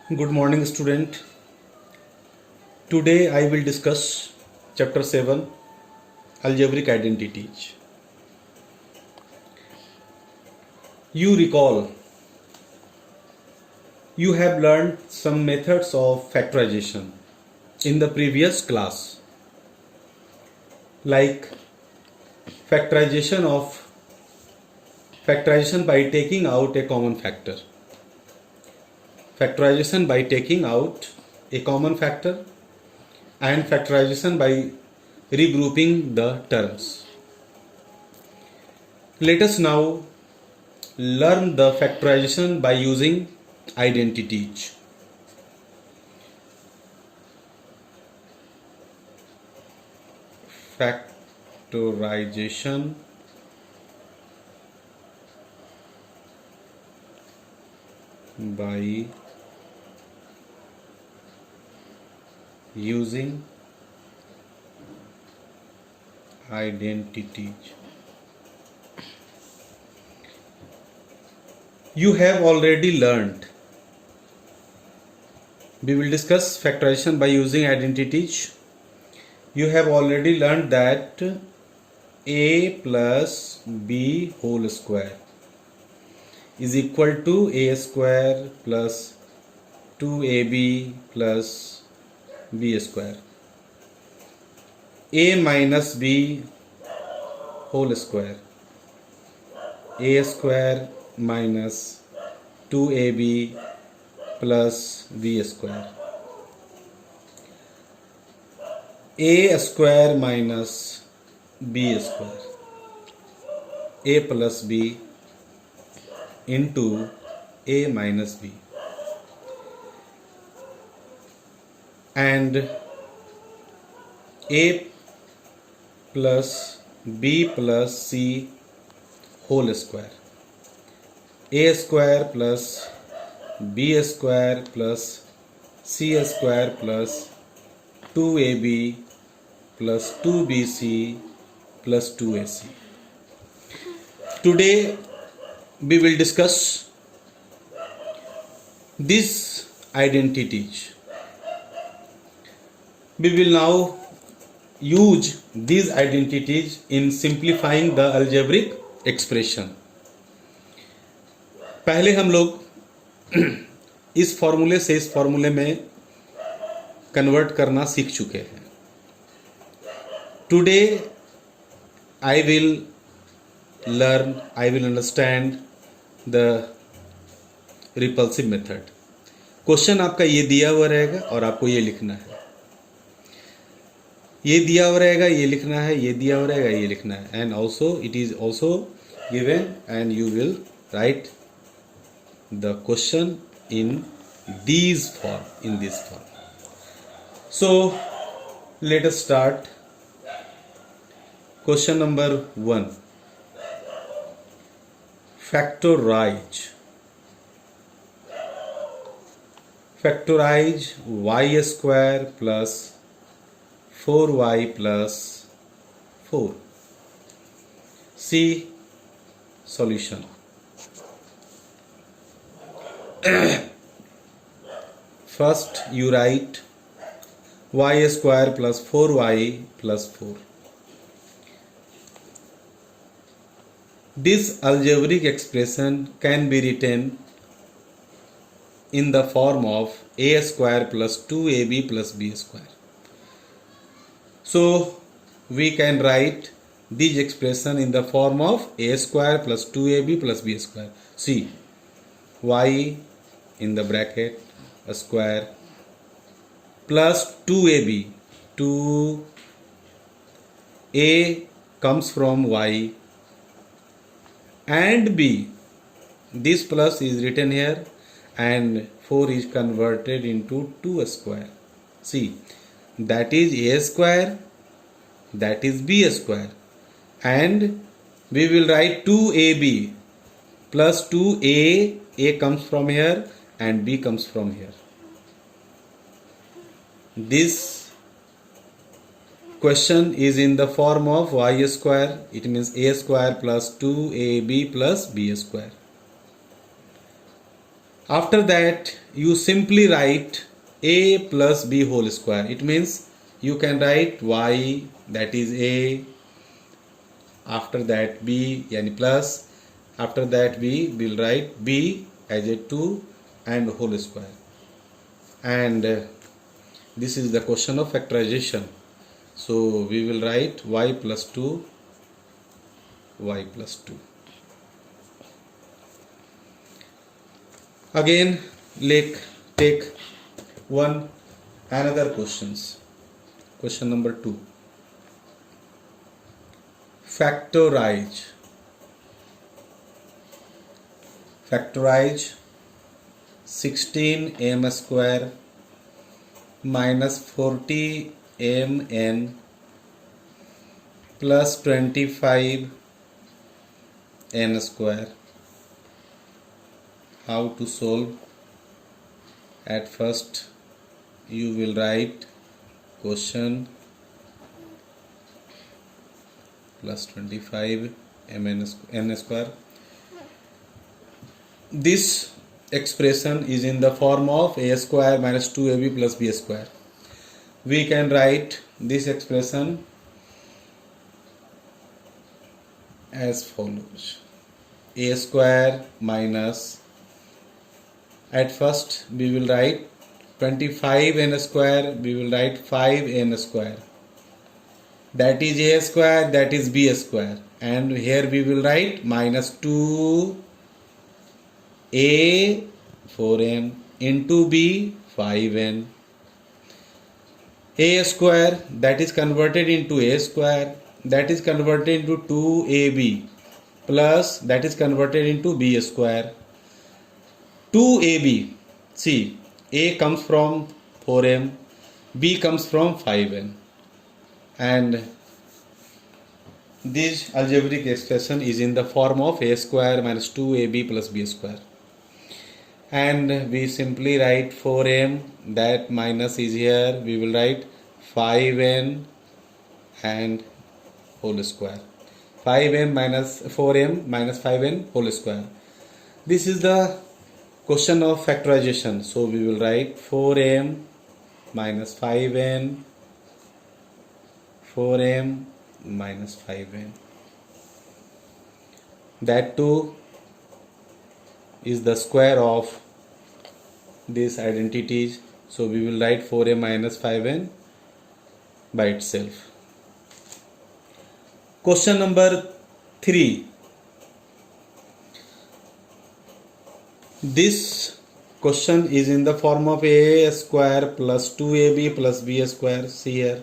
Good morning, student. Today I will discuss chapter 7 Algebraic Identities. You recall you have learned some methods of factorization in the previous class, like factorization by taking out a common factor. Factorization by taking out a common factor and factorization by regrouping the terms. Let us now learn the factorization by using identities. Factorization by using identities. You have already learned. We will discuss factorization by using identities. You have already learned that a plus b whole square is equal to a square plus 2ab plus b square. A minus b whole square, a square minus 2ab plus b square, a square minus b square, a plus b into a minus b, and a plus b plus c whole square, a square plus b square plus c square plus 2ab plus 2bc plus 2ac. Today we will discuss these identities. We will now use these identities in simplifying the algebraic expression. पहले हम लोग इस फॉर्मूले से इस फॉर्मूले में convert करना सीख चुके हैं. Today I will understand the repulsive method. Question आपका ये दिया हुआ रहेगा और आपको ये लिखना है. ये दिया हुआ रहेगा, ये लिखना है, ये दिया हुआ रहेगा, ये लिखना है. And also it is also given and you will write the question in this form. So let us start. Question number 1. Factorize y square plus 4y plus 4. See solution. First you write y square plus 4y plus 4. This algebraic expression can be written in the form of a square plus 2ab plus b square. So we can write this expression in the form of a square plus 2ab plus b square. See, y in the bracket a square plus 2ab. 2a comes from y and b. This plus is written here and 4 is converted into 2 square. See, that is a square, that is b square, and we will write 2ab plus 2a. A comes from here and b comes from here. This question is in the form of y square. It means a square plus 2ab plus b square. After that you simply write a plus b whole square. It means you can write y, that is a, after that b yani plus, after that we will write b as a 2 and whole square. And this is the question of factorization. So we will write y plus 2, y plus 2. Again, take another questions. Question number 2. Factorize 16m square minus 40mn plus 25n square. How to solve? At first you will write question plus 25 n square. This expression is in the form of a square minus 2ab plus b square. We can write this expression as follows: a square minus, at first we will write 25n square, we will write 5n square, that is a square, that is b square, and here we will write minus 2a 4n into b 5n. A square, that is converted into a square, that is converted into 2ab plus, that is converted into b square. 2ab, see, a comes from 4m, b comes from 5n, and this algebraic expression is in the form of a square minus 2ab plus b square. And we simply write 4m, that minus is here, we will write 5n and whole square. 5m minus 4m minus 5n whole square. This is the question of factorization. So we will write 4m minus 5n, 4m minus 5n. That too is the square of these identities. So we will write 4m minus 5n by itself. Question number 3. This question is in the form of a square plus 2ab plus b square, see here.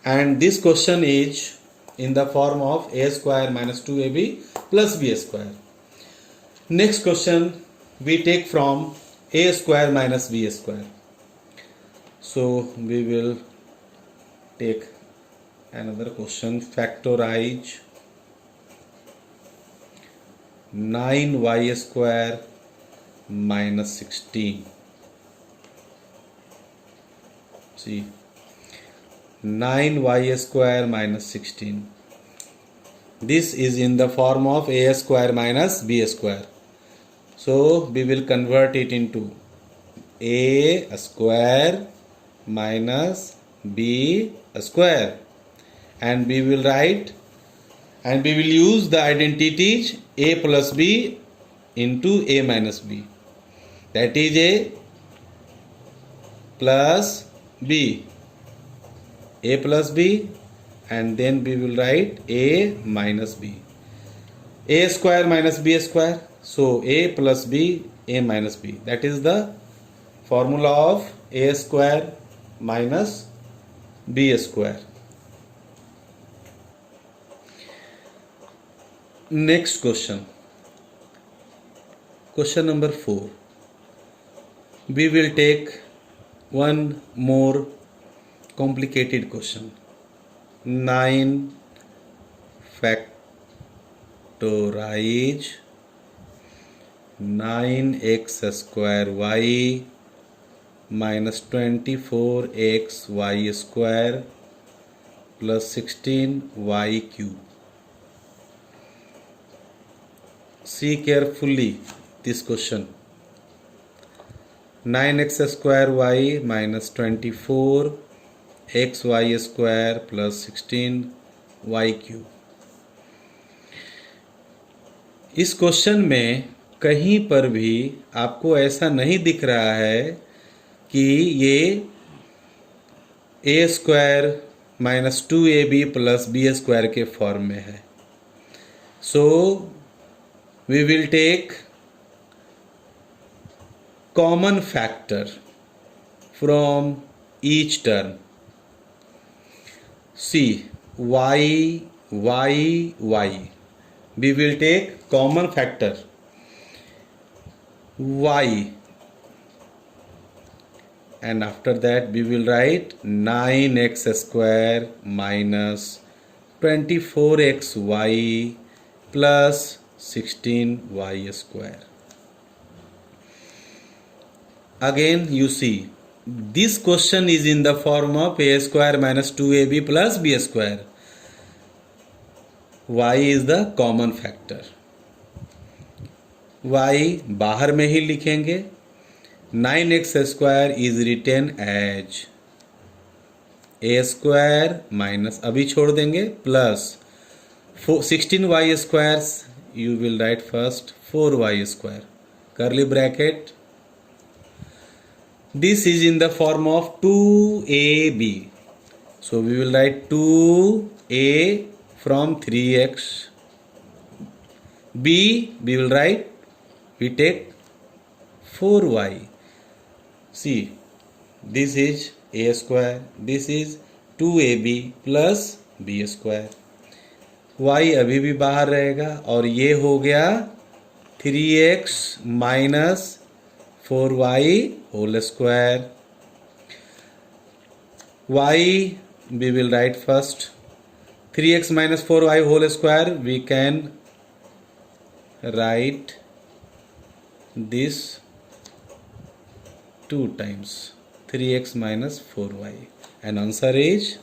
And this question is in the form of a square minus 2ab plus b square. Next question we take from a square minus b square. So we will take another question. Factorize 9y square minus 16. See, 9y square minus 16. This is in the form of a square minus b square. So we will convert it into a square minus b square, and we will write, and we will use the identities a plus b into a minus b, that is a plus b, a plus b, and then we will write a minus b, a square minus b square. So a plus b, a minus b, that is the formula of a square minus b square. Next question. Question number 4. We will take one more complicated question. 9 factorize 9x square y minus 24x y square plus 16y cube. See carefully this question. 9x square y minus 24 xy square plus 16 y cube। इस question में कहीं पर भी आपको ऐसा नहीं दिख रहा है कि ये a square minus 2ab plus B square के फॉर्म में है। So we will take common factor from each term. See y y y, we will take common factor y, and after that we will write 9x square minus 24xy plus 16y square. Again you see this question is in the form of a square minus 2ab plus b square. y is the common factor. y बाहर में ही लिखेंगे। 9x square is written as a square minus अभी छोड़ देंगे plus 16y squares, you will write first 4y square curly bracket. This is in the form of 2ab, so we will write 2a from 3x. b we will write, we take 4y. See, this is a square, this is 2ab plus b square. y अभी भी बाहर रहेगा और ये हो गया 3x minus 4y whole square. y we will write first 3x minus 4y whole square. We can write this 2 times 3x minus 4y, and answer is